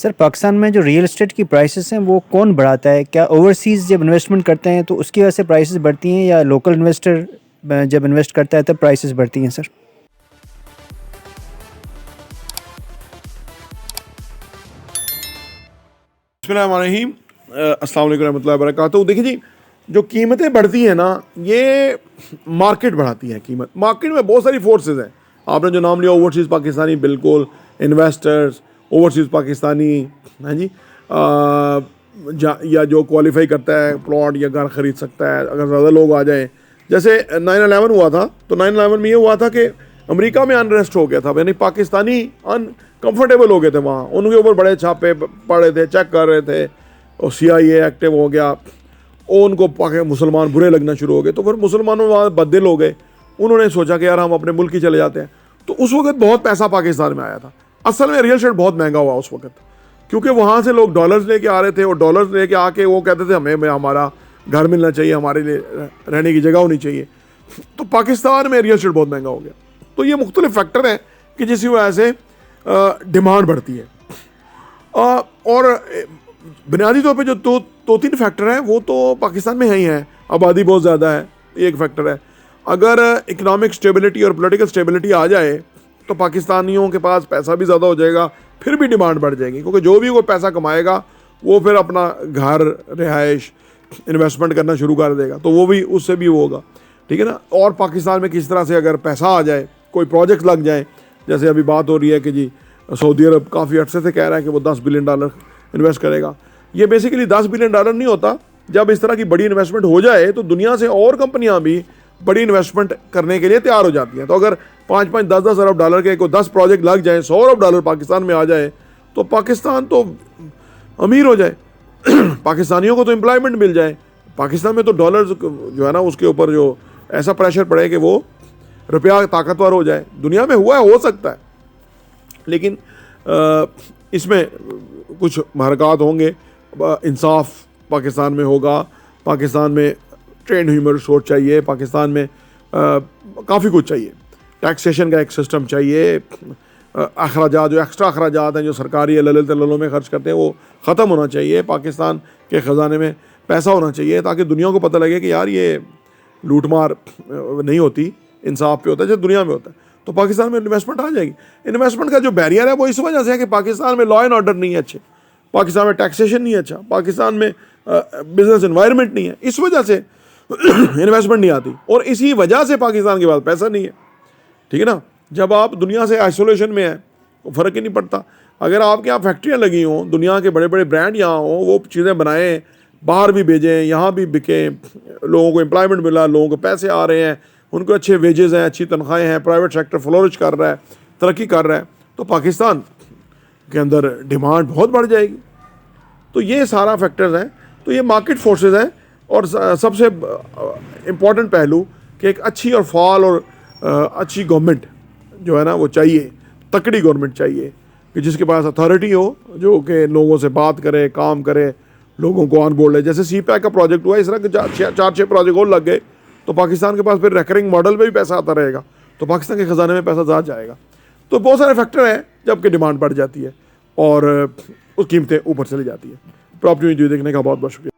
Sir Pakistan में जो real estate की प्राइसेस हैं वो कौन बढ़ाता है? क्या ओवरसीज़ जब इन्वेस्टमेंट करते हैं तो उसकी वजह से प्राइसेस बढ़ती हैं या लोकल इन्वेस्टर जब इन्वेस्ट करता है तब प्राइसेस बढ़ती हैं सर? बिस्मिल्लाहिर्रहमानिर्रहीम, अस्सलाम वालेकुम रहमतुल्लाहि व बरकातहू। देखिए जी, जो कीमतें बढ़ती हैं ना, ये मार्केट बढ़ाती है। कीमत मार्केट में बहुत सारी फोर्सेस हैं। आपने जो नाम लिया ओवरसीज़ पाकिस्तानी, बिल्कुल इन्वेस्टर्स, ओवरसीज़ पाकिस्तानी, हाँ जी, या जो क्वालिफाई करता है प्लॉट या घर ख़रीद सकता है अगर ज़्यादा लोग आ जाएं। जैसे 9/11 हुआ था, तो 9/11 में ये हुआ था कि अमेरिका में अनरेस्ट हो गया था, यानी पाकिस्तानी अनकम्फर्टेबल हो गए थे वहाँ, उनके ऊपर बड़े छापे पड़े थे, चेक कर रहे थे, और CIA एक्टिव हो गया, और उनको मुसलमान बुरे लगना शुरू हो गए। तो फिर मुसलमानों वहाँ बददिल हो गए, उन्होंने सोचा कि यार हम अपने मुल्क ही चले जाते हैं। तो उस वक्त बहुत पैसा पाकिस्तान में आया था। असल में रियल एस्टेट बहुत महंगा हुआ उस वक्त, क्योंकि वहाँ से लोग डॉलर्स लेके आ रहे थे, और डॉलर्स लेके आके वो कहते थे हमें हमारा घर मिलना चाहिए, हमारे लिए रहने की जगह होनी चाहिए। तो पाकिस्तान में रियल एस्टेट बहुत महंगा हो गया। तो ये मुख्तलिफ फैक्टर हैं कि जिसकी वजह से डिमांड बढ़ती है। और बुनियादी तौर पे जो दो तीन फैक्टर हैं वो तो पाकिस्तान में ही हैं। आबादी बहुत ज़्यादा है, एक फैक्टर है। अगर इकनॉमिक स्टेबिलिटी और पॉलिटिकल स्टेबिलिटी आ जाए तो पाकिस्तानियों के पास पैसा भी ज़्यादा हो जाएगा, फिर भी डिमांड बढ़ जाएगी, क्योंकि जो भी वो पैसा कमाएगा वो फिर अपना घर, रिहाइश, इन्वेस्टमेंट करना शुरू कर देगा, तो वो भी उससे भी होगा, ठीक है ना। और पाकिस्तान में किस तरह से अगर पैसा आ जाए, कोई प्रोजेक्ट लग जाए, जैसे अभी बात हो रही है कि जी सऊदी अरब काफ़ी अर्से से कह रहा है कि वो $10 बिलियन इन्वेस्ट करेगा। ये बेसिकली $10 बिलियन नहीं होता। जब इस तरह की बड़ी इन्वेस्टमेंट हो जाए तो दुनिया से और कंपनियां भी बड़ी इन्वेस्टमेंट करने के लिए तैयार हो जाती हैं। तो अगर 5-5, 10-10 अरब डॉलर के कोई 10 प्रोजेक्ट लग जाए, $100 अरब पाकिस्तान में आ जाए, तो पाकिस्तान तो अमीर हो जाए, पाकिस्तानियों को तो एम्प्लॉयमेंट मिल जाए। पाकिस्तान में तो डॉलर जो है ना, उसके ऊपर जो ऐसा प्रेशर पड़े कि वो रुपया ताकतवर हो जाए। दुनिया में हुआ है, हो सकता है, लेकिन इसमें कुछ महरक़ात होंगे। इंसाफ पाकिस्तान में होगा, पाकिस्तान में ट्रेंड ह्यूमर सोच चाहिए, पाकिस्तान में काफ़ी कुछ चाहिए। टैक्सेशन का एक सिस्टम चाहिए, अखराजात जो एक्स्ट्रा अखराजात हैं जो सरकारी ललित तल्लों में खर्च करते हैं वो ख़त्म होना चाहिए। पाकिस्तान के ख़जाने में पैसा होना चाहिए, ताकि दुनिया को पता लगे कि यार ये लूटमार नहीं होती, इंसाफ पे होता है जैसे दुनिया में होता है। तो पाकिस्तान में इन्वेस्टमेंट आ जाएगी। इन्वेस्टमेंट का जो बैरियर है वो इस वजह से है कि पाकिस्तान में लॉ एंड ऑर्डर नहीं है अच्छे, पाकिस्तान में टैक्सेशन नहीं है अच्छा, पाकिस्तान में बिजनेस एनवायरनमेंट नहीं है, इस वजह से इन्वेस्टमेंट नहीं आती, और इसी वजह से पाकिस्तान के पास पैसा नहीं है, ठीक है ना। जब आप दुनिया से आइसोलेशन में हैं तो फ़र्क ही नहीं पड़ता। अगर आपके यहाँ फैक्ट्रियाँ लगी हों, दुनिया के बड़े बड़े ब्रांड यहाँ हों, वो चीज़ें बनाएं, बाहर भी भेजें, यहाँ भी बिकें, लोगों को एम्प्लॉयमेंट मिला, लोगों को पैसे आ रहे हैं, उनको अच्छे वेजेस हैं, अच्छी तनख्वाहें हैं, प्राइवेट सेक्टर फ्लोरिश कर रहा है, तरक्की कर रहा है, तो पाकिस्तान के अंदर डिमांड बहुत बढ़ जाएगी। तो ये सारा फैक्टर्स हैं, तो ये मार्केट फोर्सेस हैं। और सबसे इम्पॉर्टेंट पहलू कि एक अच्छी और फाल और अच्छी गवर्नमेंट जो है ना वो चाहिए, तकड़ी गवर्नमेंट चाहिए कि जिसके पास अथॉरिटी हो, जो कि लोगों से बात करे, काम करे, लोगों को ऑन बोर्ड ले। जैसे CPEC का प्रोजेक्ट हुआ, इस तरह के 4-6 प्रोजेक्ट और लग गए, तो पाकिस्तान के पास फिर रेकरिंग मॉडल में भी पैसा आता रहेगा, तो पाकिस्तान के ख़जाने में पैसा ज़्यादा जाएगा। तो बहुत सारे फैक्टर हैं जबकि डिमांड बढ़ जाती है और उस कीमतें ऊपर चली जाती है। प्रॉपर्टी वीडियो देखने का बहुत बहुत शुक्रिया।